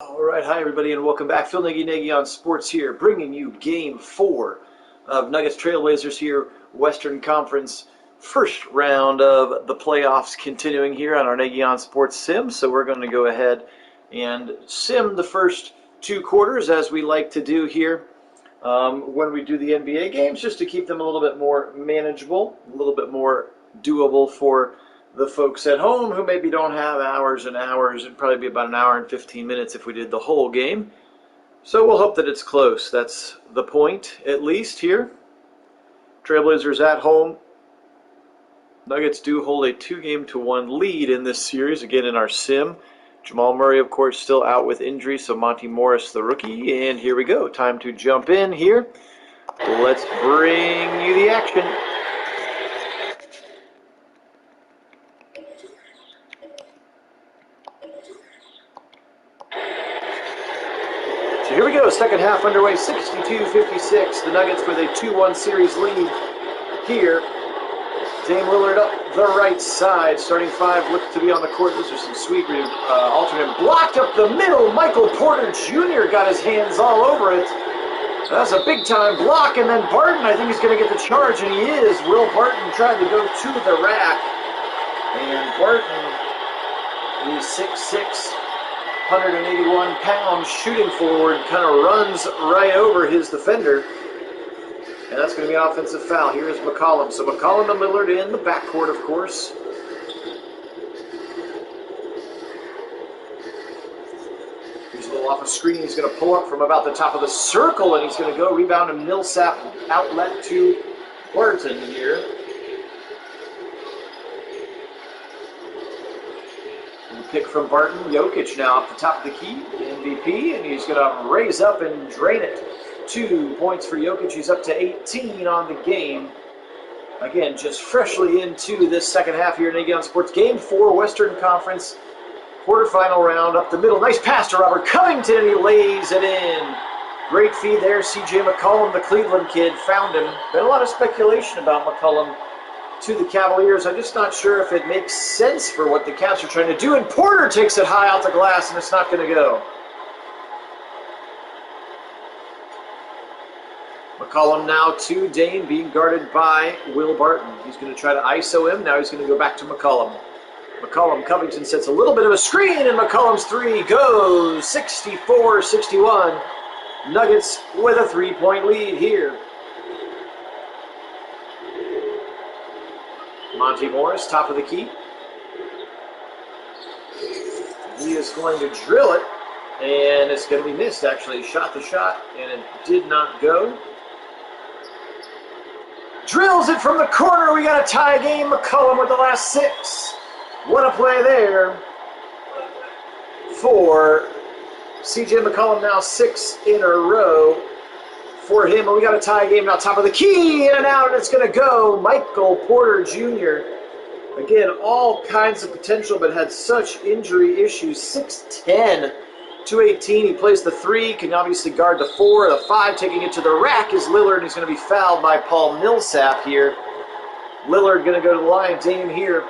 All right, hi everybody, and welcome back. Phil Nagy on Sports here, bringing you Game 4 of Nuggets Trailblazers here, Western Conference, first round of the playoffs continuing here on our Nagy on Sports sim. So we're going to go ahead and sim the first two quarters as we like to do here when we do the NBA games, just to keep them a little bit more manageable, a little bit more doable for the folks at home who maybe don't have hours and hours. It'd probably be about an hour and 15 minutes if we did the whole game. So we'll hope that it's close. That's the point, at least, here. Trailblazers at home. Nuggets do hold a 2-1 lead in this series, again in our sim. Jamal Murray, of course, still out with injury, so Monty Morris, the rookie. And here we go. Time to jump in here. Let's bring you the action. So here we go, second half underway, 62-56. The Nuggets with a 2-1 series lead here. Dame Lillard up the right side. Starting five looks to be on the court. Those are some sweet alternate. Blocked up the middle. Michael Porter Jr. got his hands all over it. That's a big-time block. And then Barton, I think he's going to get the charge, and he is. Will Barton tried to go to the rack. And Barton, he's 6'6". 181 pounds, shooting forward, kind of runs right over his defender. And that's going to be an offensive foul. Here is McCollum. So McCollum and Lillard in the backcourt, of course. He's a little off a screen. He's going to pull up from about the top of the circle, and he's going to go rebound and Millsap outlet to Barton here. Pick from Barton. Jokic now off the top of the key, MVP, and he's going to raise up and drain it. 2 points for Jokic. He's up to 18 on the game. Again, just freshly into this second half here in Nagy on Sports. Game 4, Western Conference, quarterfinal round, up the middle. Nice pass to Robert Covington, and he lays it in. Great feed there. C.J. McCollum, the Cleveland kid, found him. Been a lot of speculation about McCollum to the Cavaliers. I'm just not sure if it makes sense for what the Cavs are trying to do. And Porter takes it high out the glass, and it's not going to go. McCollum now to Dame, being guarded by Will Barton. He's going to try to ISO him. Now he's going to go back to McCollum. Covington sets a little bit of a screen, and McCollum's three goes. 64-61. Nuggets with a 3-point lead here. Monty Morris, top of the key. He is going to drill it, and it's going to be missed, actually. Shot the shot, and it did not go. Drills it from the corner. We got a tie game. McCollum with the last 6. What a play there for C.J. McCollum, now 6 in a row for him, and we got a tie game now. Top of the key, in and out, and it's going to go. Michael Porter Jr. Again, all kinds of potential, but had such injury issues. 6'10", 218. He plays the 3, can obviously guard the 4. The 5 taking it to the rack is Lillard, and he's going to be fouled by Paul Millsap here. Lillard going to go to the line. Dame here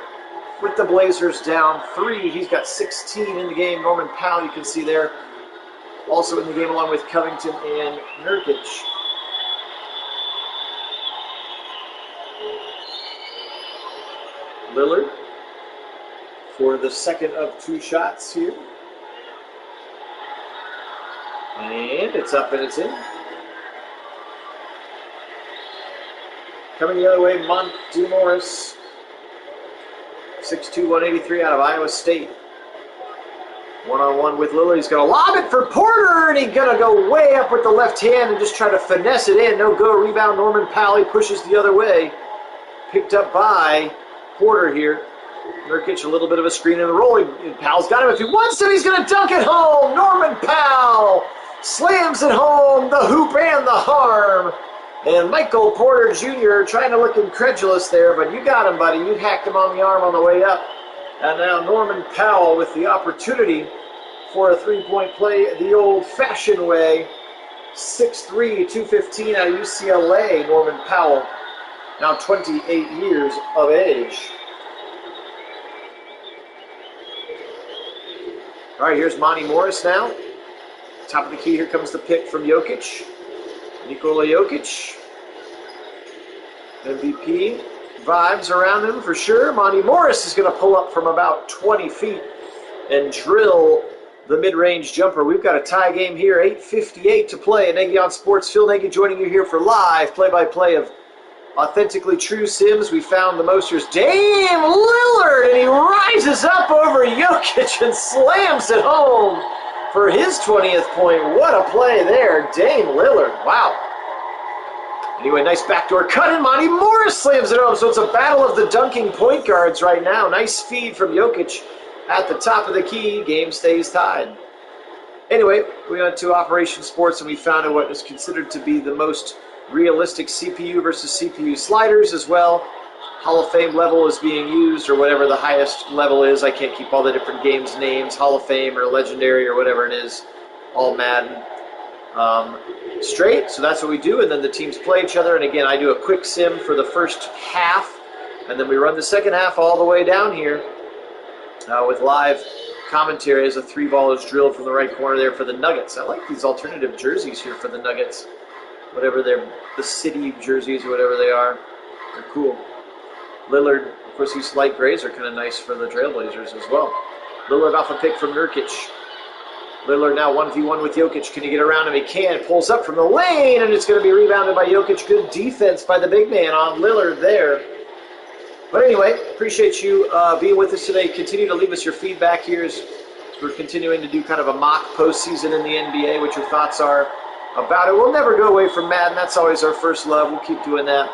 with the Blazers down 3. He's got 16 in the game. Norman Powell, you can see there, also in the game along with Covington and Nurkic. Lillard for the second of 2 shots here. And it's up and it's in. Coming the other way, Monty Morris. 6'2", 183 out of Iowa State. One-on-one with Lillard. He's going to lob it for Porter, and he's going to go way up with the left hand and just try to finesse it in. No-go rebound. Norman Powell, he pushes the other way. Picked up by Porter here. Nurkic, a little bit of a screen in the roll. Powell's got him. If he wants to, he's going to dunk it home. Norman Powell slams it home. The hoop and the harm. And Michael Porter Jr. trying to look incredulous there, but you got him, buddy. You hacked him on the arm on the way up. And now Norman Powell with the opportunity for a 3-point play the old-fashioned way. 6'3", 215 out of UCLA, Norman Powell, now 28 years of age. All right, here's Monty Morris now. Top of the key, here comes the pick from Jokic. Nikola Jokic. MVP. Vibes around him for sure. Monty Morris is going to pull up from about 20 feet and drill the mid-range jumper. We've got a tie game here, 8:58 to play. Nagy on Sports. Phil Nagy joining you here for live play-by-play of authentically true Sims. We found the Mosters. Dame Lillard, and he rises up over Jokic and slams it home for his 20th point. What a play there, Dame Lillard. Wow. Anyway, nice backdoor cut, and Monty Morris slams it home. So it's a battle of the dunking point guards right now. Nice feed from Jokic at the top of the key. Game stays tied. Anyway, we went to Operation Sports, and we found what is considered to be the most realistic CPU versus CPU sliders as well. Hall of Fame level is being used, or whatever the highest level is. I can't keep all the different games names, Hall of Fame or Legendary or whatever it is, all Madden. Straight, so that's what we do, and then the teams play each other, and again, I do a quick sim for the first half, and then we run the second half all the way down here with live commentary as a 3-ball is drilled from the right corner there for the Nuggets. I like these alternative jerseys here for the Nuggets. Whatever they're, the city jerseys or whatever they are. They're cool. Lillard, of course, these light grays are kind of nice for the Trailblazers as well. Lillard off a pick from Nurkic. Lillard now 1v1 with Jokic. Can he get around him? He can. Pulls up from the lane, and it's going to be rebounded by Jokic. Good defense by the big man on Lillard there. But anyway, appreciate you being with us today. Continue to leave us your feedback here as we're continuing to do kind of a mock postseason in the NBA, what your thoughts are about it. We'll never go away from Madden. That's always our first love. We'll keep doing that.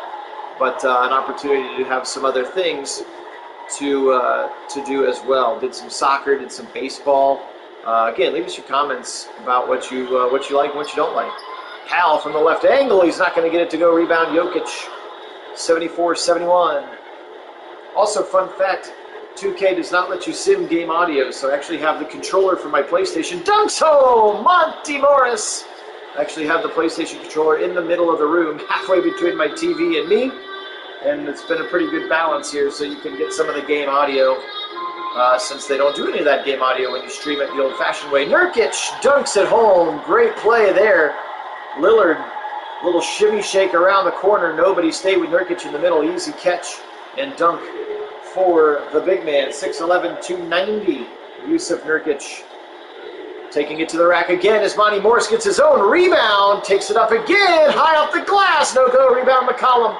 But an opportunity to have some other things to do as well. Did some soccer, did some baseball. Again, leave us your comments about what you like and what you don't like. Powell from the left angle. He's not going to get it to go. Rebound Jokic. 74-71. Also, fun fact, 2K does not let you sim game audio, so I actually have the controller for my PlayStation. Dunks home! Monty Morris! I actually have the PlayStation controller in the middle of the room, halfway between my TV and me, and it's been a pretty good balance here, so you can get some of the game audio, since they don't do any of that game audio when you stream it the old-fashioned way. Nurkic dunks at home. Great play there. Lillard, little shimmy shake around the corner. Nobody stayed with Nurkic in the middle. Easy catch and dunk for the big man. 6'11", 290. Yusuf Nurkic taking it to the rack again as Monty Morris gets his own rebound. Takes it up again. High off the glass. No-go. Rebound McCollum.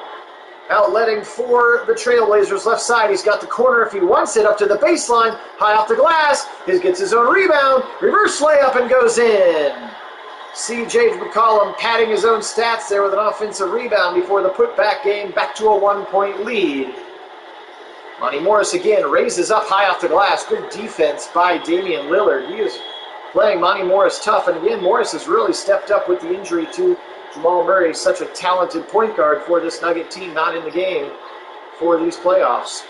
Outletting for the Trailblazers left side. He's got the corner if he wants it up to the baseline. High off the glass. He gets his own rebound. Reverse layup and goes in. C.J. McCollum padding his own stats there with an offensive rebound before the putback game. Back to a 1-point lead. Monty Morris again raises up high off the glass. Good defense by Damian Lillard. He is playing Monty Morris tough. And again, Morris has really stepped up with the injury to Jamal Murray, such a talented point guard for this Nugget team, not in the game for these playoffs.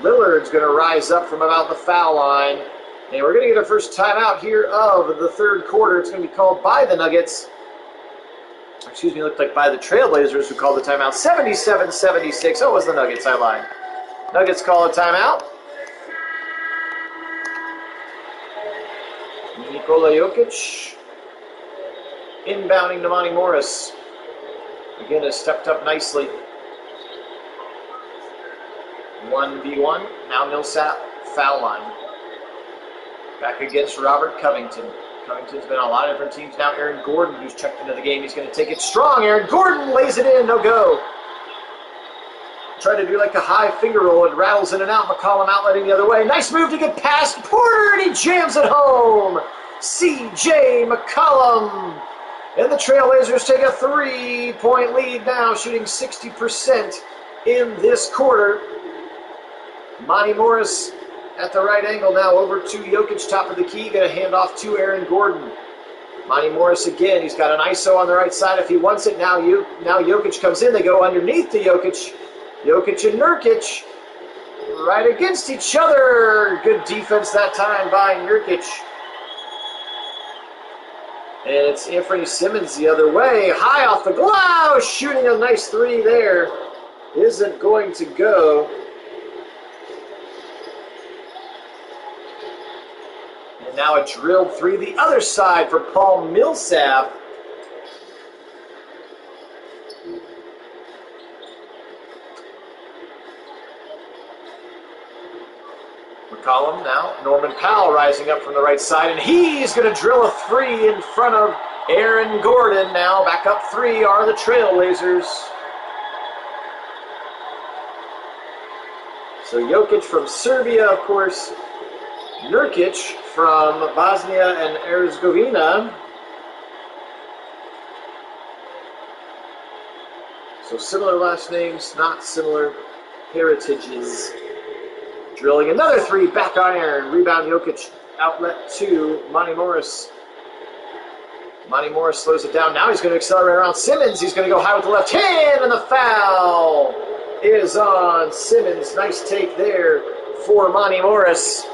Lillard's going to rise up from about the foul line. And we're going to get our first timeout here of the third quarter. It's going to be called by the Nuggets. Excuse me, it looked like by the Trailblazers who called the timeout. 77-76. Oh, it was the Nuggets, I lied. Nuggets call a timeout. Nikola Jokic inbounding to Monty Morris. Again, has stepped up nicely. 1v1. Now Millsap, foul line. Back against Robert Covington. Covington's been on a lot of different teams now. Aaron Gordon, who's checked into the game, he's going to take it strong. Aaron Gordon lays it in, no go. Try to do like a high finger roll. It rattles in and out. McCollum outletting the other way. Nice move to get past Porter, and he jams it home. C.J. McCollum. And the Trailblazers take a 3-point lead now, shooting 60% in this quarter. Monty Morris at the right angle now over to Jokic, top of the key. Going to hand off to Aaron Gordon. Monty Morris again. He's got an ISO on the right side if he wants it. Now Jokic comes in. They go underneath to Jokic. Jokic and Nurkic right against each other. Good defense that time by Nurkic. And it's Anthony Simmons the other way. High off the glass. Shooting a nice three there. Isn't going to go. And now a drilled three the other side for Paul Millsap. McCollum now. Norman Powell rising up from the right side, and he's going to drill a three in front of Aaron Gordon. Now back up three are the Trailblazers. So Jokic from Serbia, of course. Nurkic from Bosnia and Herzegovina. So similar last names, not similar heritages. Drilling another three, back iron. Rebound Jokic, outlet to Monty Morris. Monty Morris slows it down. Now he's going to accelerate around Simmons. He's going to go high with the left hand, and the foul is on Simmons. Nice take there for Monty Morris.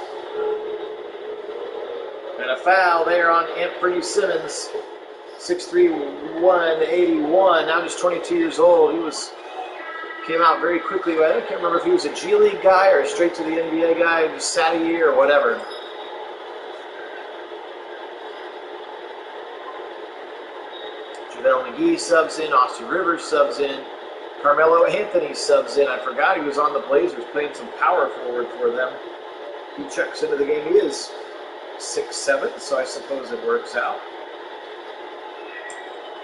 And a foul there on Anthony Simmons. 6'3", 181, now just 22 years old. Came out very quickly. I can't remember if he was a G League guy or straight to the NBA guy, just sat a year or whatever. JaVale McGee subs in, Austin Rivers subs in, Carmelo Anthony subs in. I forgot he was on the Blazers playing some power forward for them. He checks into the game. He is 6'7", so I suppose it works out.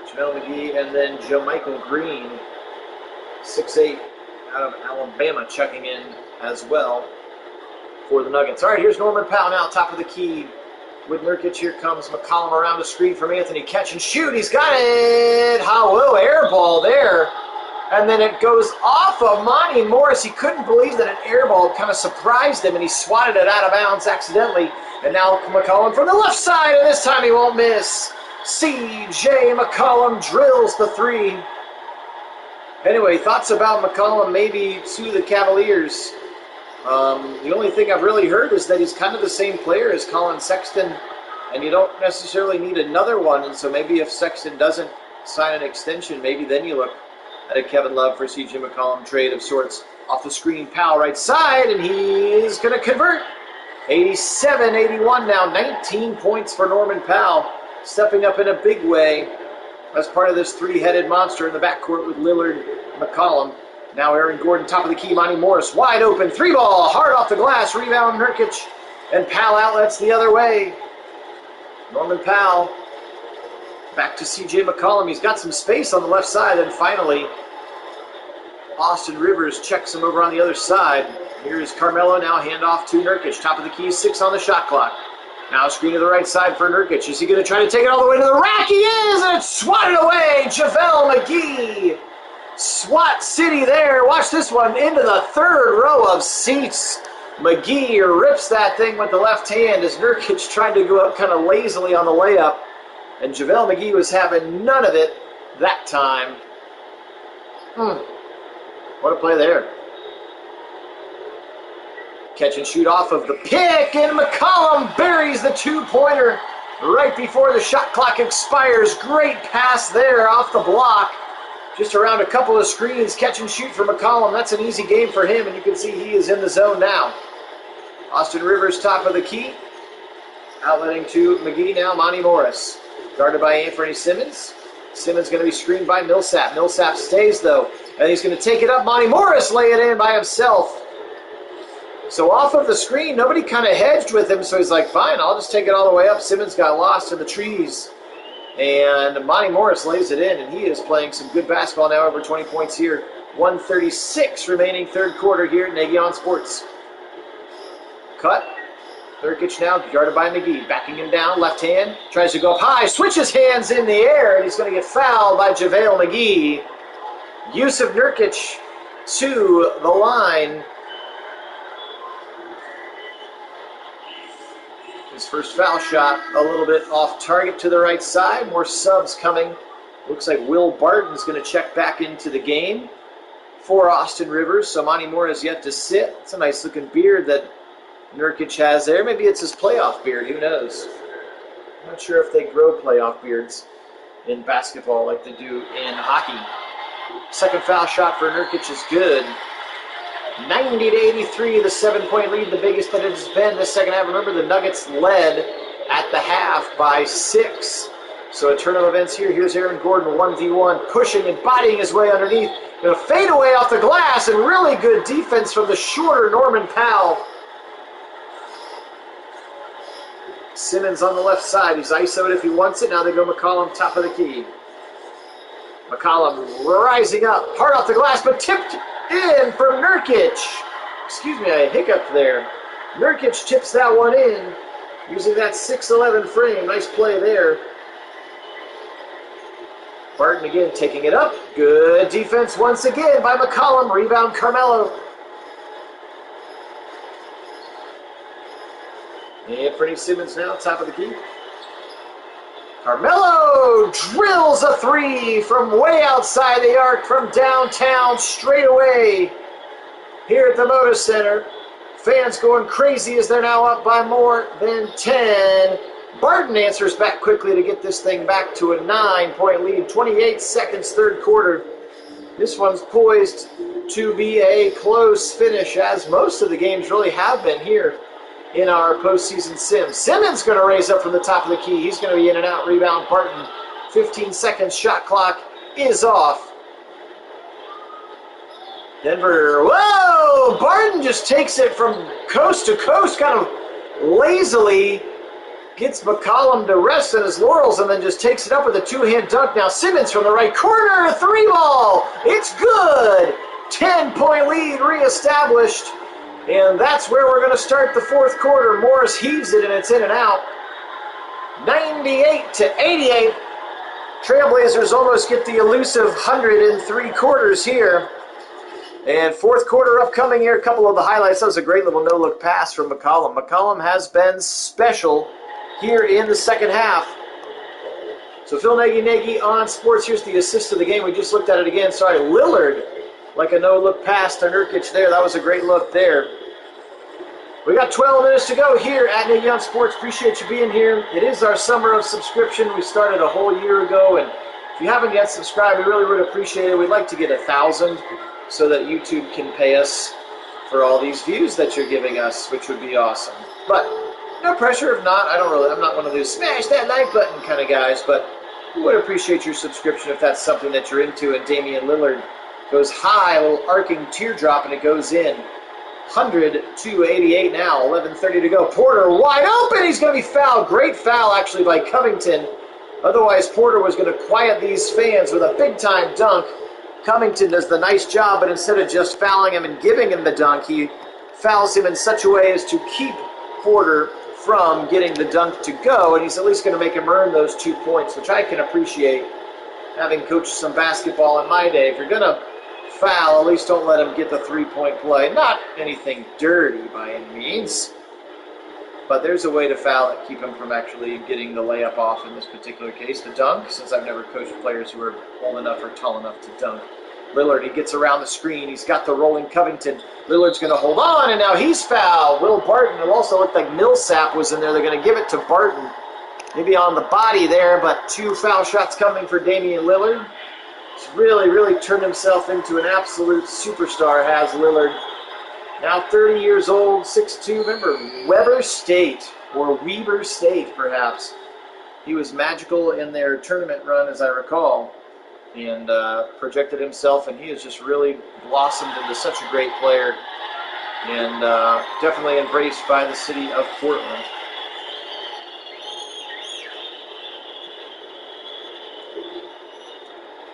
JaVale McGee and then JaMychal Green, 6'8", out of Alabama, checking in as well for the Nuggets. All right, here's Norman Powell now, top of the key with Nurkic. Here comes McCollum around a screen from Anthony. Catch and shoot. He's got it. Hello, air ball there. And then it goes off of Monty Morris. He couldn't believe that an air ball kind of surprised him, and he swatted it out of bounds accidentally. And now McCollum from the left side, and this time he won't miss. C.J. McCollum drills the three. Anyway, thoughts about McCollum maybe to the Cavaliers. The only thing I've really heard is that he's kind of the same player as Colin Sexton, and you don't necessarily need another one. And so maybe if Sexton doesn't sign an extension, maybe then you look at a Kevin Love for C.J. McCollum trade of sorts. Off the screen, Powell right side, and he's going to convert. 87-81 now, 19 points for Norman Powell, stepping up in a big way as part of this three-headed monster in the backcourt with Lillard, McCollum. Now Aaron Gordon, top of the key, Monty Morris, wide open, three ball, hard off the glass, rebound Nurkic, and Powell outlets the other way. Norman Powell, back to C.J. McCollum. He's got some space on the left side, and finally, Austin Rivers checks him over on the other side. Here's Carmelo, now handoff to Nurkic, top of the key, 6 on the shot clock. Now a screen to the right side for Nurkic. Is he going to try to take it all the way to the rack? He is, and it's swatted away. JaVale McGee. SWAT City there. Watch this one into the third row of seats. McGee rips that thing with the left hand as Nurkic tried to go up kind of lazily on the layup. And JaVale McGee was having none of it that time. What a play there. Catch and shoot off of the pick, and McCollum buries the two-pointer right before the shot clock expires. Great pass there off the block. Just around a couple of screens, catch and shoot for McCollum. That's an easy game for him, and you can see he is in the zone now. Austin Rivers, top of the key. Outletting to McGee now, Monty Morris. Guarded by Anthony Simmons. Simmons going to be screened by Millsap. Millsap stays, though, and he's going to take it up. Monty Morris lay it in by himself. So off of the screen, nobody kind of hedged with him, so he's like, fine, I'll just take it all the way up. Simmons got lost in the trees, and Monty Morris lays it in, and he is playing some good basketball now, over 20 points here. 1:36 remaining third quarter here at Nagy on Sports. Cut. Nurkic now guarded by McGee, backing him down, left hand, tries to go up high, switches hands in the air, and he's going to get fouled by JaVale McGee. Yusuf Nurkic to the line. His first foul shot a little bit off target to the right side. More subs coming. Looks like Will Barton's going to check back into the game for Austin Rivers. So Monty Morris yet to sit. It's a nice looking beard that Nurkic has there. Maybe it's his playoff beard. Who knows? I'm not sure if they grow playoff beards in basketball like they do in hockey. Second foul shot for Nurkic is good. 90-83, the 7-point lead, the biggest that it has been this second half. Remember, the Nuggets led at the half by 6. So a turn of events here. Here's Aaron Gordon, 1v1, pushing and bodying his way underneath. Going to fade away off the glass, and really good defense from the shorter Norman Powell. Simmons on the left side. He's ISO'd if he wants it. Now they go McCollum, top of the key. McCollum rising up, hard off the glass, but tipped in from Nurkic. Excuse me, I hiccuped there. Nurkic tips that one in, using that 6'11 frame. Nice play there. Barton again taking it up. Good defense once again by McCollum. Rebound Carmelo. Anthony Simmons now, top of the key. Carmelo drills a 3 from way outside the arc from downtown straight away here at the Moda Center. Fans going crazy as they're now up by more than 10. Barton answers back quickly to get this thing back to a 9-point lead. 28 seconds, third quarter. This one's poised to be a close finish, as most of the games really have been here in our postseason sim. Simmons going to raise up from the top of the key. He's going to be in and out. Rebound Barton. 15 seconds. Shot clock is off. Denver. Whoa! Barton just takes it from coast to coast, kind of lazily. Gets McCollum to rest on his laurels and then just takes it up with a two-hand dunk. Now Simmons from the right corner. 3-ball. It's good. 10-point lead reestablished. And that's where we're going to start the fourth quarter. Morris heaves it, and it's in and out. 98-88. Trailblazers almost get the elusive 103 quarters here. And fourth quarter upcoming here. A couple of the highlights. That was a great little no-look pass from McCollum. McCollum has been special here in the second half. So Phil Nagy on sports. Here's the assist of the game. We just looked at it again. Sorry, Lillard. Like a no-look pass to Nurkic there. That was a great look there. We got 12 minutes to go here at Nagy on Sports. Appreciate you being here. It is our summer of subscription. We started a whole year ago, and if you haven't yet subscribed, we really would appreciate it. We'd like to get 1,000 so that YouTube can pay us for all these views that you're giving us, which would be awesome. But no pressure. If not, I'm not one of those smash that like button kind of guys, but we would appreciate your subscription if that's something that you're into. And Damian Lillard goes high, a little arcing teardrop, and it goes in. 100-88 now, 11:30 to go. Porter wide open. He's going to be fouled. Great foul, actually, by Covington. Otherwise, Porter was going to quiet these fans with a big-time dunk. Covington does the nice job, but instead of just fouling him and giving him the dunk, he fouls him in such a way as to keep Porter from getting the dunk to go, and he's at least going to make him earn those 2 points, which I can appreciate, having coached some basketball in my day. If you're going to foul, at least don't let him get the three-point play. Not anything dirty by any means, but there's a way to foul it, keep him from actually getting the layup off in this particular case. The dunk, since I've never coached players who are old enough or tall enough to dunk. Lillard, he gets around the screen. He's got the rolling Covington. Lillard's going to hold on, and now he's fouled. Will Barton, it also looked like Millsap was in there. They're going to give it to Barton. Maybe on the body there, but 2 foul shots coming for Damian Lillard. He's really turned himself into an absolute superstar, has Lillard. Now 30 years old, 6'2". Remember, Weber State, or Weber State, perhaps. He was magical in their tournament run, as I recall, and projected himself, and he has just really blossomed into such a great player, and definitely embraced by the city of Portland.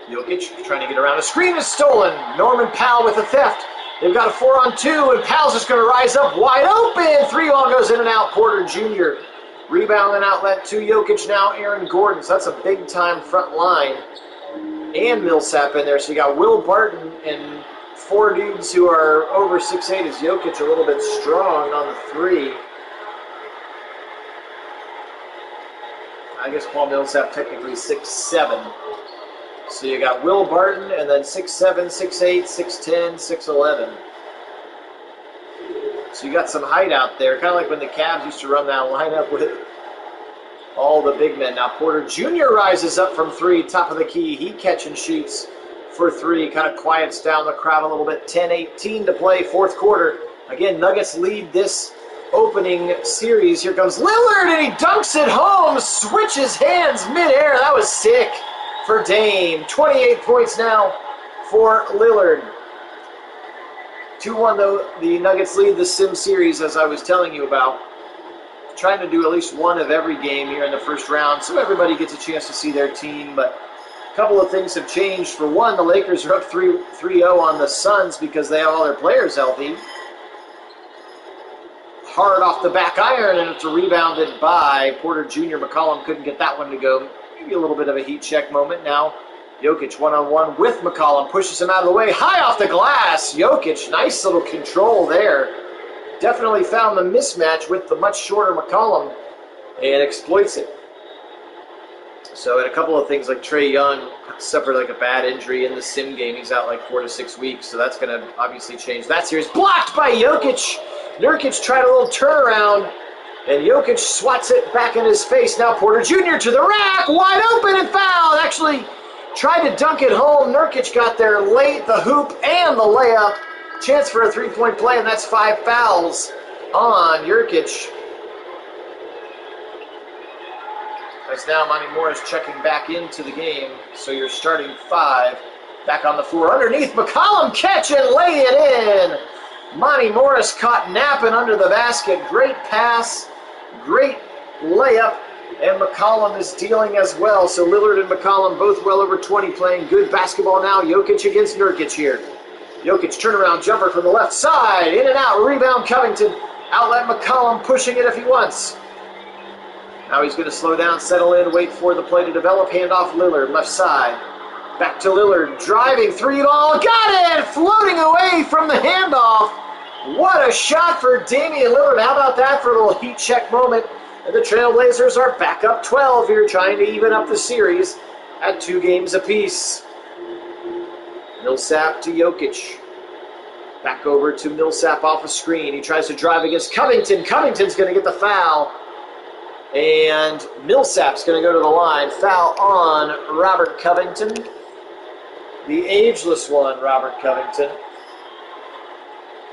Jokic trying to get around. A screen is stolen. Norman Powell with the theft. They've got a 4-on-2, and Powell's just going to rise up wide open. 3-ball goes in and out. Porter Jr. Rebound and outlet to Jokic now. Aaron Gordon. So that's a big-time front line. And Millsap in there. So you got Will Barton and 4 dudes who are over 6'8". Is Jokic a little bit strong on the 3? I guess Paul Millsap technically 6'7". So you got Will Barton and then 6'7", 6'8", 6'10", 6'11". So you got some height out there, kind of like when the Cavs used to run that lineup with all the big men. Now Porter Jr. rises up from 3, top of the key. He catch and shoots for 3, kind of quiets down the crowd a little bit. 10-18 to play, fourth quarter. Again, Nuggets lead this opening series. Here comes Lillard, and he dunks it home, switches hands midair. That was sick for Dame. 28 points now for Lillard. 2-1 though, the Nuggets lead the Sim series, as I was telling you about. Trying to do at least one of every game here in the first round, so everybody gets a chance to see their team. But a couple of things have changed. For one, the Lakers are up 3-0 on the Suns because they have all their players healthy. Hard off the back iron, and it's rebounded by Porter Jr. McCollum couldn't get that one to go. Maybe a little bit of a heat check moment. Now Jokic one-on-one with McCollum, pushes him out of the way, high off the glass. Jokic, nice little control there. Definitely found the mismatch with the much shorter McCollum and exploits it. So, and a couple of things like Trae Young suffered like a bad injury in the Sim game. He's out like 4 to 6 weeks, so that's going to obviously change that series. Blocked by Jokic. Nurkic tried a little turnaround, and Jokic swats it back in his face. Now Porter Jr. to the rack, wide open and fouled. Actually tried to dunk it home. Nurkic got there late, the hoop and the layup. Chance for a three-point play, and that's 5 fouls on Nurkic. As now Monty Morris checking back into the game, so you're starting 5 back on the floor. Underneath, McCollum catch and lay it in. Monty Morris caught napping under the basket. Great pass, great layup, and McCollum is dealing as well. So Lillard and McCollum both well over 20, playing good basketball now. Jokic against Nurkic here. Jokic turnaround jumper from the left side, in and out, rebound Covington. Outlet McCollum pushing it if he wants. Now he's going to slow down, settle in, wait for the play to develop. Handoff Lillard, left side. Back to Lillard, driving, 3-ball, got it! Floating away from the handoff. What a shot for Damian Lillard. How about that for a little heat check moment? And the Trailblazers are back up 12 here, trying to even up the series at 2 games apiece. Millsap to Jokic. Back over to Millsap off a screen. He tries to drive against Covington. Covington's going to get the foul. And Millsap's going to go to the line. Foul on Robert Covington. The ageless one, Robert Covington.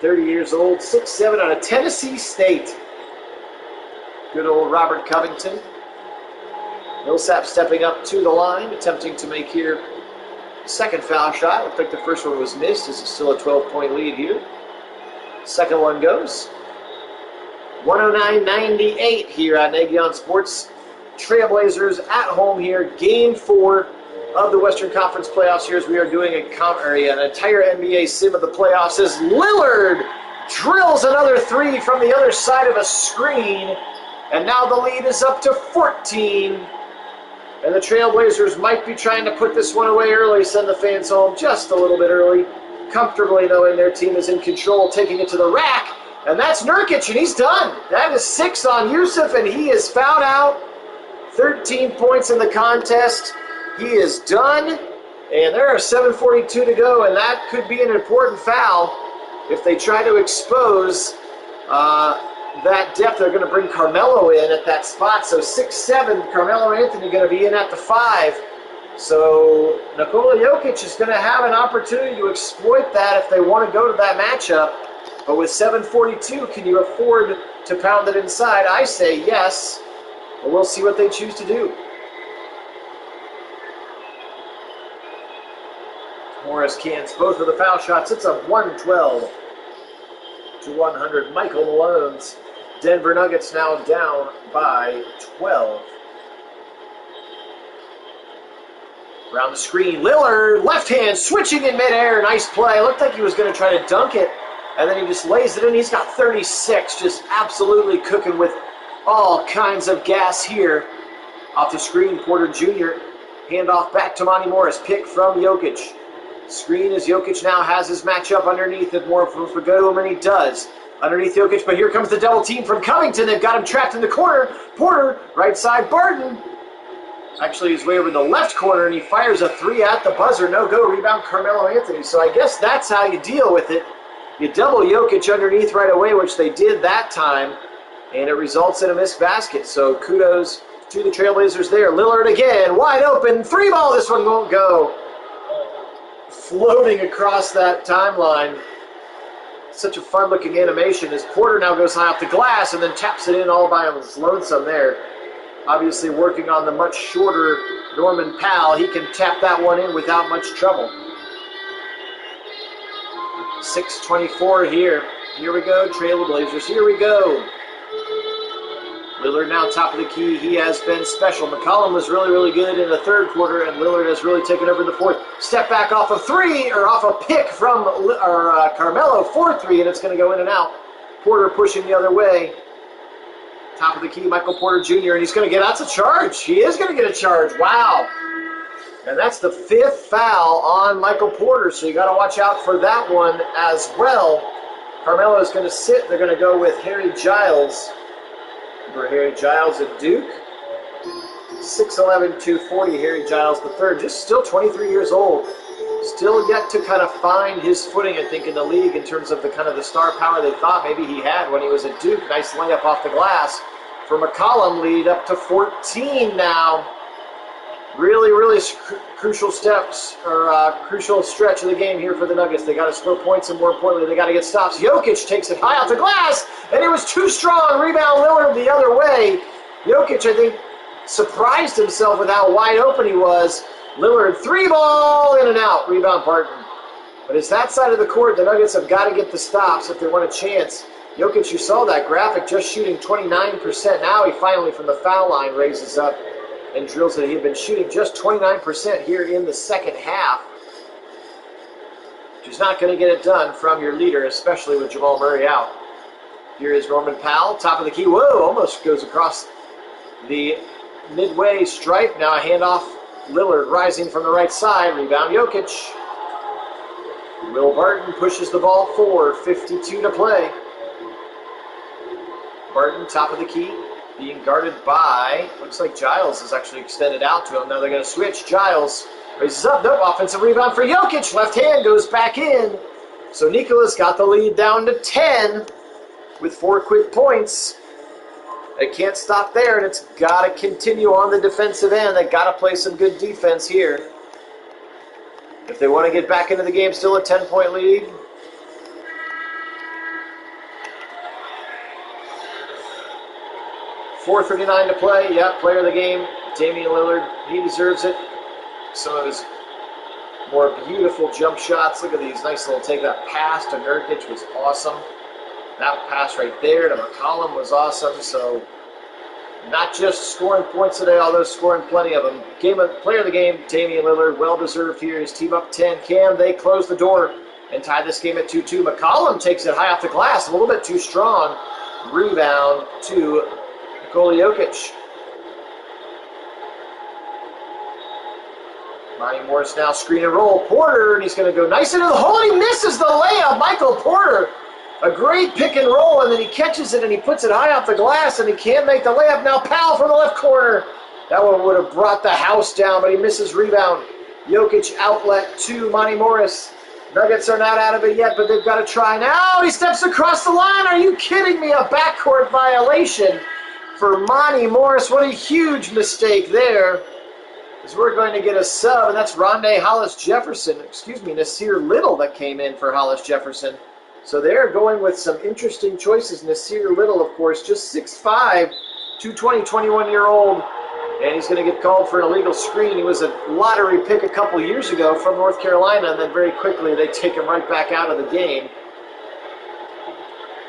30 years old, 6'7", out of Tennessee State. Good old Robert Covington. Millsap stepping up to the line, attempting to make here second foul shot. Looked like the first one was missed. This is still a 12-point lead here. Second one goes. 109-98 here on Nagy on Sports. Trailblazers at home here. Game 4 of the Western Conference playoffs here, as we are doing an entire NBA sim of the playoffs, as Lillard drills another 3 from the other side of a screen. And now the lead is up to 14. And the Trailblazers might be trying to put this one away early, send the fans home just a little bit early, comfortably knowing their team is in control, taking it to the rack. And that's Nurkic, and he's done. That is 6 on Yusuf, and he is fouled out. 13 points in the contest. He is done, and there are 7:42 to go, and that could be an important foul. If they try to expose that depth, they're going to bring Carmelo in at that spot. So 6'7", Carmelo Anthony going to be in at the 5. So Nikola Jokic is going to have an opportunity to exploit that if they want to go to that matchup. But with 7:42, can you afford to pound it inside? I say yes, but we'll see what they choose to do. Morris cans both of the foul shots. It's a 112 to 100. Michael Malone's Denver Nuggets now down by 12. Around the screen, Lillard, left hand, switching in midair. Nice play. Looked like he was going to try to dunk it, and then he just lays it in. He's got 36, just absolutely cooking with all kinds of gas here. Off the screen, Porter Jr. Handoff back to Monty Morris. Pick from Jokic. Screen as Jokic now has his matchup underneath. If more for go to him, and he does. Underneath Jokic, but here comes the double team from Covington. They've got him trapped in the corner. Porter, right side, Barton. Actually, he's way over the left corner, and he fires a 3 at the buzzer. No go, rebound Carmelo Anthony. So I guess that's how you deal with it. You double Jokic underneath right away, which they did that time, and it results in a missed basket. So kudos to the Trailblazers there. Lillard again, wide open, 3-ball. This one won't go. Floating across that timeline. such a fun-looking animation as Porter now goes high off the glass and then taps it in all by his lonesome there. Obviously working on the much shorter Norman Powell. He can tap that one in without much trouble. 6:24 here. Here we go, Trailblazers. Here we go. Lillard now top of the key. He has been special. McCollum was really, really good in the third quarter, and Lillard has really taken over in the fourth. Step back off a three, or off a pick from Carmelo, 4-3, and it's going to go in and out. Porter pushing the other way. Top of the key, Michael Porter Jr., and he's going to get out to charge. He is going to get a charge. Wow. And that's the 5th foul on Michael Porter, so you got to watch out for that one as well. Carmelo is going to sit. They're going to go with Harry Giles. For Harry Giles at Duke. 6'11", 240, Harry Giles III. Just still 23 years old. Still yet to kind of find his footing, I think, in the league in terms of the kind of the star power they thought maybe he had when he was at Duke. Nice layup off the glass for McCollum. Lead up to 14 now. Really, really crucial steps, or crucial stretch of the game here for the Nuggets. They got to score points, and more importantly, they got to get stops. Jokic takes it high off the glass, and it was too strong. Rebound Lillard the other way. Jokic, I think, surprised himself with how wide open he was. Lillard, 3-ball, in and out. Rebound Barton. But it's that side of the court. The Nuggets have got to get the stops if they want a chance. Jokic, you saw that graphic, just shooting 29%. Now he finally, from the foul line, raises up and drills it. He had been shooting just 29% here in the second half. Which is not going to get it done from your leader, especially with Jamal Murray out. Here is Norman Powell, top of the key. Whoa, almost goes across the midway stripe. Now a handoff. Lillard rising from the right side. Rebound Jokic. Will Barton pushes the ball forward. 52 to play. Barton, top of the key, being guarded by, looks like Giles is actually extended out to him. Now they're going to switch. Giles raises up. Nope, offensive rebound for Jokic. Left hand goes back in. So Nicholas got the lead down to 10 with 4 quick points. They can't stop there, and it's got to continue on the defensive end. They got to play some good defense here if they want to get back into the game. Still a 10-point lead. .4:39 to play. Yeah, player of the game, Damian Lillard. He deserves it. Some of his more beautiful jump shots. Look at these nice little take. That pass to Nurkic was awesome. That pass right there to McCollum was awesome. So not just scoring points today, although scoring plenty of them. Player of the game, Damian Lillard. Well-deserved here. His team up 10. Can they close the door and tie this game at 2-2? McCollum takes it high off the glass. A little bit too strong. Rebound to Nikola Jokic. Monty Morris now screen and roll. Porter, and he's going to go nice into the hole, and he misses the layup. Michael Porter, a great pick and roll, and then he catches it, and he puts it high off the glass, and he can't make the layup. Now Powell from the left corner. That one would have brought the house down, but he misses rebound. Jokic outlet to Monty Morris. Nuggets are not out of it yet, but they've got to try. Now he steps across the line. Are you kidding me? A backcourt violation for Monty Morris. What a huge mistake there. As we're going to get a sub, and that's Rondé Hollis-Jefferson. Nasir Little that came in for Hollis-Jefferson. So they're going with some interesting choices. Nasir Little, of course, just 6'5", 220, 21-year-old. And he's going to get called for an illegal screen. He was a lottery pick a couple years ago from North Carolina, and then very quickly they take him right back out of the game.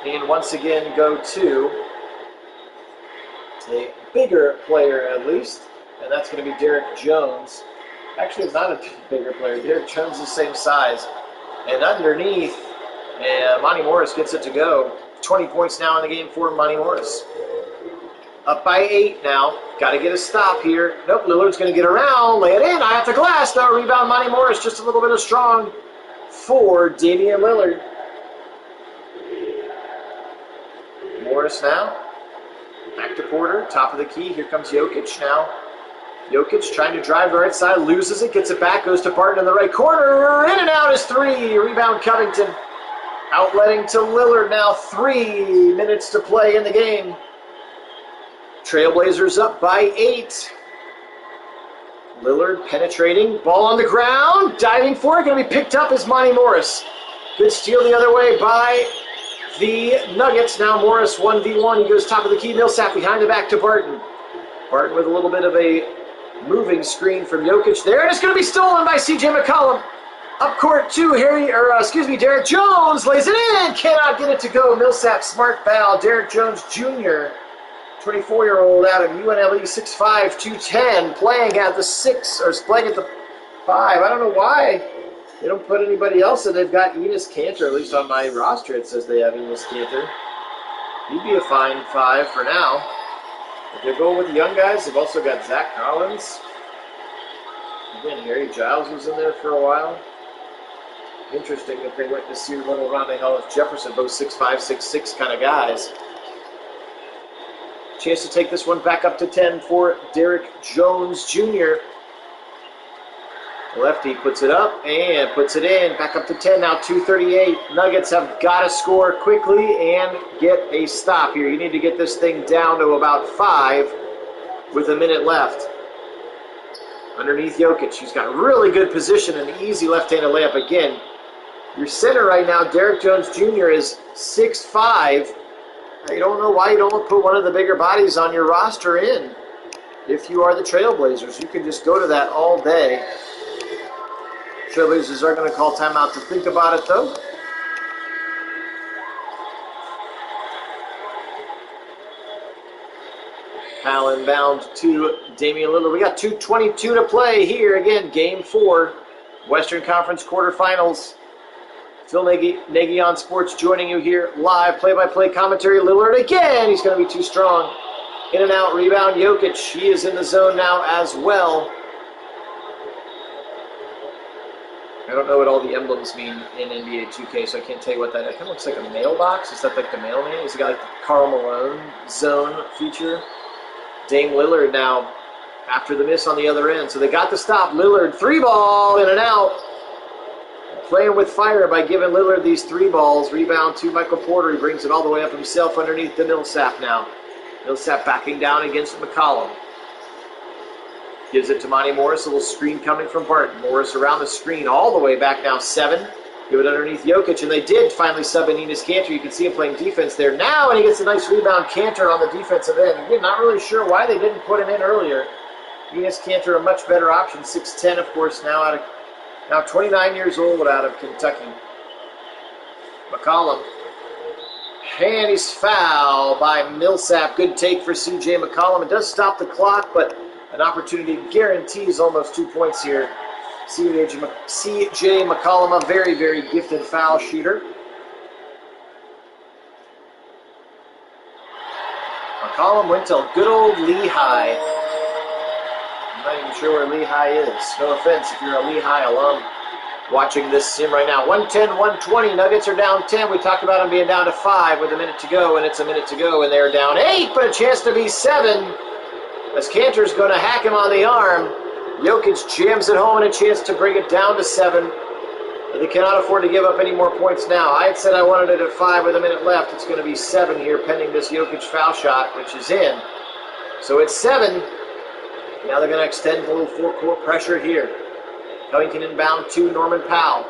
And once again go to a bigger player at least, and that's going to be Derek Jones. Actually, it's not a bigger player. Derek Jones is the same size. And underneath, Monty Morris gets it to go. 20 points now in the game for Monty Morris. Up by 8 now. Got to get a stop here. Nope, Lillard's going to get around. Lay it in. Eye off the glass, though. Rebound, Monty Morris. Just a little bit of strong for Damian Lillard. Morris now. Back to Porter. Top of the key. Here comes Jokic now. Jokic trying to drive the right side. Loses it. Gets it back. Goes to Barton in the right corner. In and out is 3. Rebound, Covington. Outletting to Lillard now. 3 minutes to play in the game. Trailblazers up by 8. Lillard penetrating. Ball on the ground. Diving for it. Going to be picked up as Monty Morris. Good steal the other way by the Nuggets. Now Morris 1v1. He goes top of the key. Millsap behind the back to Barton. Barton with a little bit of a moving screen from Jokic there. And it's going to be stolen by C.J. McCollum. Up court to Derek Jones lays it in. Cannot get it to go. Millsap, smart foul. Derek Jones Jr., 24-year-old out of UNLV, 6'5", 210, playing at the 6, or playing at the 5. I don't know why they don't put anybody else in. They've got Enes Kanter, at least on my roster it says they have Enes Kanter. He'd be a fine 5 for now. If they're going with the young guys, they've also got Zach Collins. Again, Harry Giles was in there for a while. Interesting that they went to see little Ronnie Hollis Jefferson, both 6'5", 6'6" kind of guys. Chance to take this one back up to 10 for Derek Jones Jr. Lefty puts it up and puts it in. Back up to 10 now, 2:38. Nuggets have got to score quickly and get a stop here. You need to get this thing down to about 5 with a minute left. Underneath Jokic, who's got really good position and easy left-handed layup again. Your center right now, Derek Jones Jr., is 6'5". I don't know why you don't put one of the bigger bodies on your roster in. If you are the Trailblazers, you can just go to that all day. Trailblazers are going to call timeout to think about it, though. Foul inbound to Damian Lillard. We got 2:22 to play here. Again, Game 4, Western Conference quarterfinals. Phil Nagy on Sports joining you here live. Play-by-play commentary. Lillard again. He's going to be too strong. In and out. Rebound. Jokic. He is in the zone now as well. I don't know what all the emblems mean in NBA 2K, so I can't tell you what that is. It kind of looks like a mailbox. Is that like the mailman? Has it got like the Karl Malone zone feature? Dame Lillard now after the miss on the other end. So they got the stop. Lillard, 3-ball, in and out. Playing with fire by giving Lillard these 3 balls. Rebound to Michael Porter. He brings it all the way up himself underneath the Millsap now. Millsap backing down against McCollum. Gives it to Monty Morris. A little screen coming from Barton. Morris around the screen all the way back now. 7. Give it underneath Jokic. And they did finally sub in Enes Kanter. You can see him playing defense there now. And he gets a nice rebound. Kanter on the defensive end. Again, not really sure why they didn't put him in earlier. Enes Kanter, a much better option. 6'10", of course, now 29 years old out of Kentucky. McCollum. And he's fouled by Millsap. Good take for C.J. McCollum. It does stop the clock, but an opportunity guarantees almost 2 points here. C.J. McCollum, a very, very gifted foul shooter. McCollum went to good old Lehigh. I'm not even sure where Lehigh is. No offense if you're a Lehigh alum watching this sim right now. 110-120. Nuggets are down 10. We talked about them being down to 5 with a minute to go, and it's a minute to go, and they're down 8, but a chance to be 7 as Kanter's going to hack him on the arm. Jokic jams it home and a chance to bring it down to 7. But they cannot afford to give up any more points now. I had said I wanted it at 5 with a minute left. It's going to be 7 here pending this Jokic foul shot, which is in. So it's 7. Now they're going to extend a little full-court pressure here. Covington inbound to Norman Powell.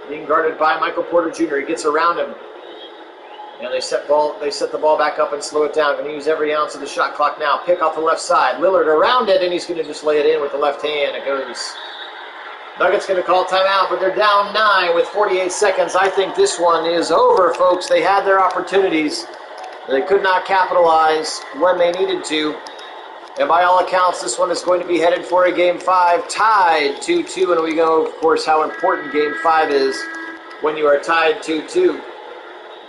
Being guarded by Michael Porter Jr. He gets around him. And they set the ball back up and slow it down. Going to use every ounce of the shot clock now. Pick off the left side. Lillard around it, and he's going to just lay it in with the left hand. It goes. Nuggets going to call timeout, but they're down 9 with 48 seconds. I think this one is over, folks. They had their opportunities. They could not capitalize when they needed to. And by all accounts, this one is going to be headed for a Game 5, tied 2-2. And we know, of course, how important Game 5 is when you are tied 2-2. The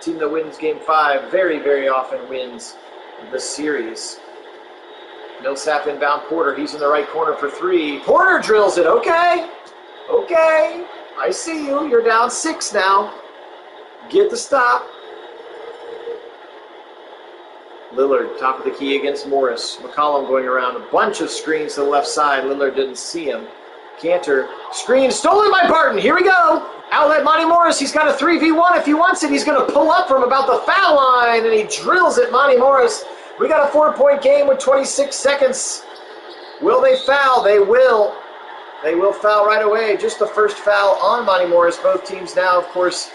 team that wins Game 5 very, very often wins the series. Millsap inbound Porter. He's in the right corner for 3. Porter drills it. Okay. Okay. I see you. You're down 6 now. Get the stop. Lillard, top of the key against Morris. McCollum going around a bunch of screens to the left side. Lillard didn't see him. Kanter, screen stolen by Barton. Here we go. Outlet Monty Morris. He's got a 3v1 if he wants it. He's going to pull up from about the foul line, and he drills it, Monty Morris. We got a 4-point game with 26 seconds. Will they foul? They will. They will foul right away. Just the first foul on Monty Morris. Both teams now, of course,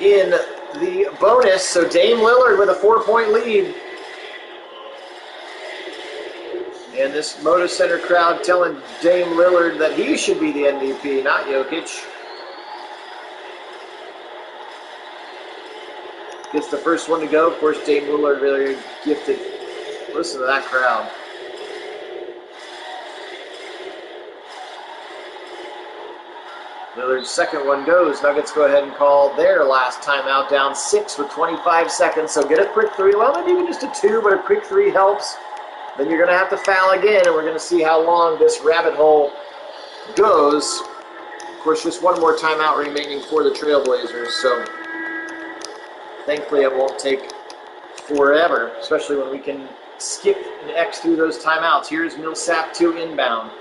in the bonus. So Dame Lillard with a 4-point lead. And this Moda Center crowd telling Dame Lillard that he should be the MVP, not Jokic. Gets the first one to go. Of course, Dame Lillard really gifted. Listen to that crowd. Lillard's second one goes. Nuggets go ahead and call their last timeout, down 6 with 25 seconds. So get a quick three. Well, maybe even just a 2, but a quick 3 helps. Then you're going to have to foul again, and we're going to see how long this rabbit hole goes. Of course, just one more timeout remaining for the Trailblazers, so thankfully it won't take forever, especially when we can skip and X through those timeouts. Here's Millsap to inbound.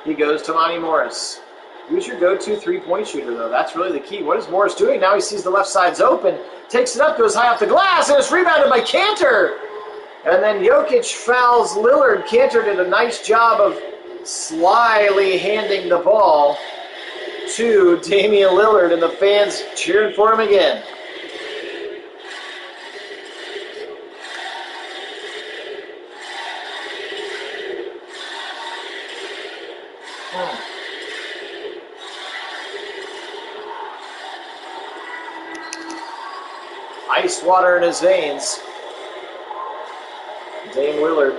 He goes to Monty Morris. Who's your go-to three-point shooter, though? That's really the key. What is Morris doing? Now he sees the left side's open, takes it up, goes high off the glass, and it's rebounded by Cantor. And then Jokic fouls Lillard. Cantor did a nice job of slyly handing the ball to Damian Lillard, and the fans cheering for him again. Ice water in his veins. Dame Lillard.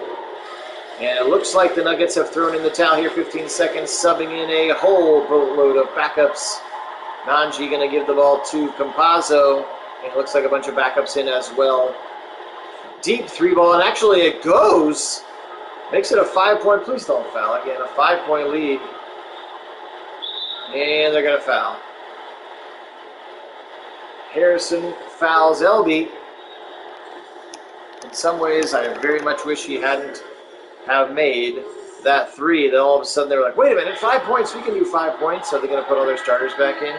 And it looks like the Nuggets have thrown in the towel here. 15 seconds, subbing in a whole boatload of backups. Nanji going to give the ball to Campazzo. And it looks like a bunch of backups in as well. Deep 3-ball, and actually it goes. Makes it a 5-point, please don't foul again, a 5-point lead. And they're going to foul. Harrison fouls Elby. In some ways, I very much wish he hadn't have made that 3. Then all of a sudden they were like, wait a minute, 5 points, we can do 5 points. So they're going to put all their starters back in.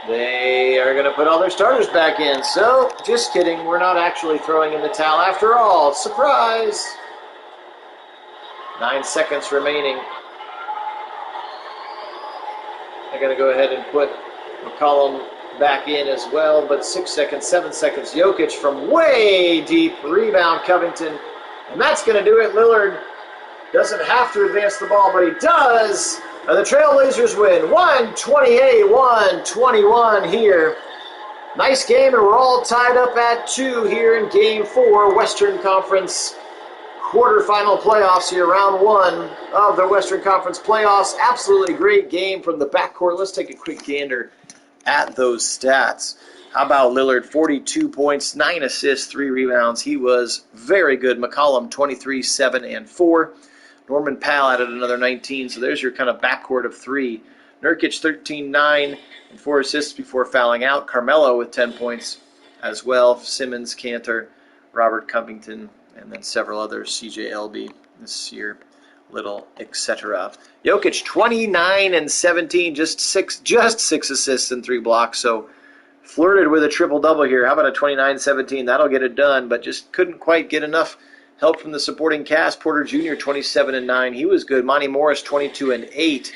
They are going to put all their starters back in. So, just kidding, we're not actually throwing in the towel after all. Surprise! 9 seconds remaining. They're going to go ahead and put McCollum back in as well, but 6 seconds, 7 seconds. Jokic from way deep, rebound Covington, and that's going to do it. Lillard doesn't have to advance the ball, but he does, and the Trailblazers win 128-121 here. Nice game, and we're all tied up at 2 here in Game 4, Western Conference quarterfinal playoffs here, round 1 of the Western Conference playoffs. Absolutely great game from the backcourt. Let's take a quick gander at those stats. How about Lillard? 42 points, 9 assists, 3 rebounds. He was very good. McCollum, 23, 7, and 4. Norman Powell added another 19, so there's your kind of backcourt of 3. Nurkic, 13, 9, and 4 assists before fouling out. Carmelo with 10 points as well. Simmons, Cantor, Robert Covington, and then several others. CJ Elby this year. Little, etc. Jokic, 29 and 17, just six assists and 3 blocks. So flirted with a triple-double here. How about a 29-17? That'll get it done, but just couldn't quite get enough help from the supporting cast. Porter Jr., 27 and 9. He was good. Monty Morris, 22 and 8.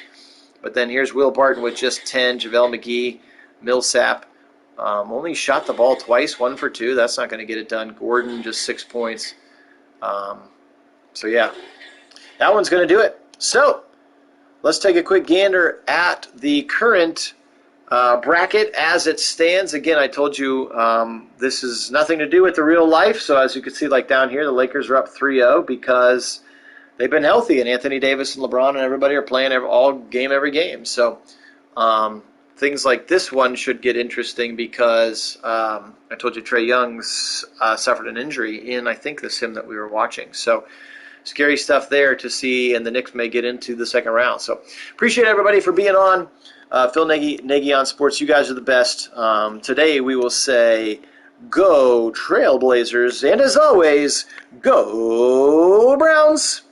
But then here's Will Barton with just 10. JaVale McGee, Millsap. Only shot the ball twice, 1 for 2. That's not going to get it done. Gordon, just 6 points. So, yeah. That one's going to do it. So, let's take a quick gander at the current bracket as it stands. Again, I told you this is nothing to do with the real life. So, as you can see, like down here, the Lakers are up 3-0 because they've been healthy. And Anthony Davis and LeBron and everybody are playing every game. So, things like this one should get interesting because I told you Trae Young's suffered an injury in, I think, the sim that we were watching. So, scary stuff there to see, and the Knicks may get into the second round. So, appreciate everybody for being on. Phil Nagy on Sports, you guys are the best. Today we will say, go Trailblazers, and as always, go Browns!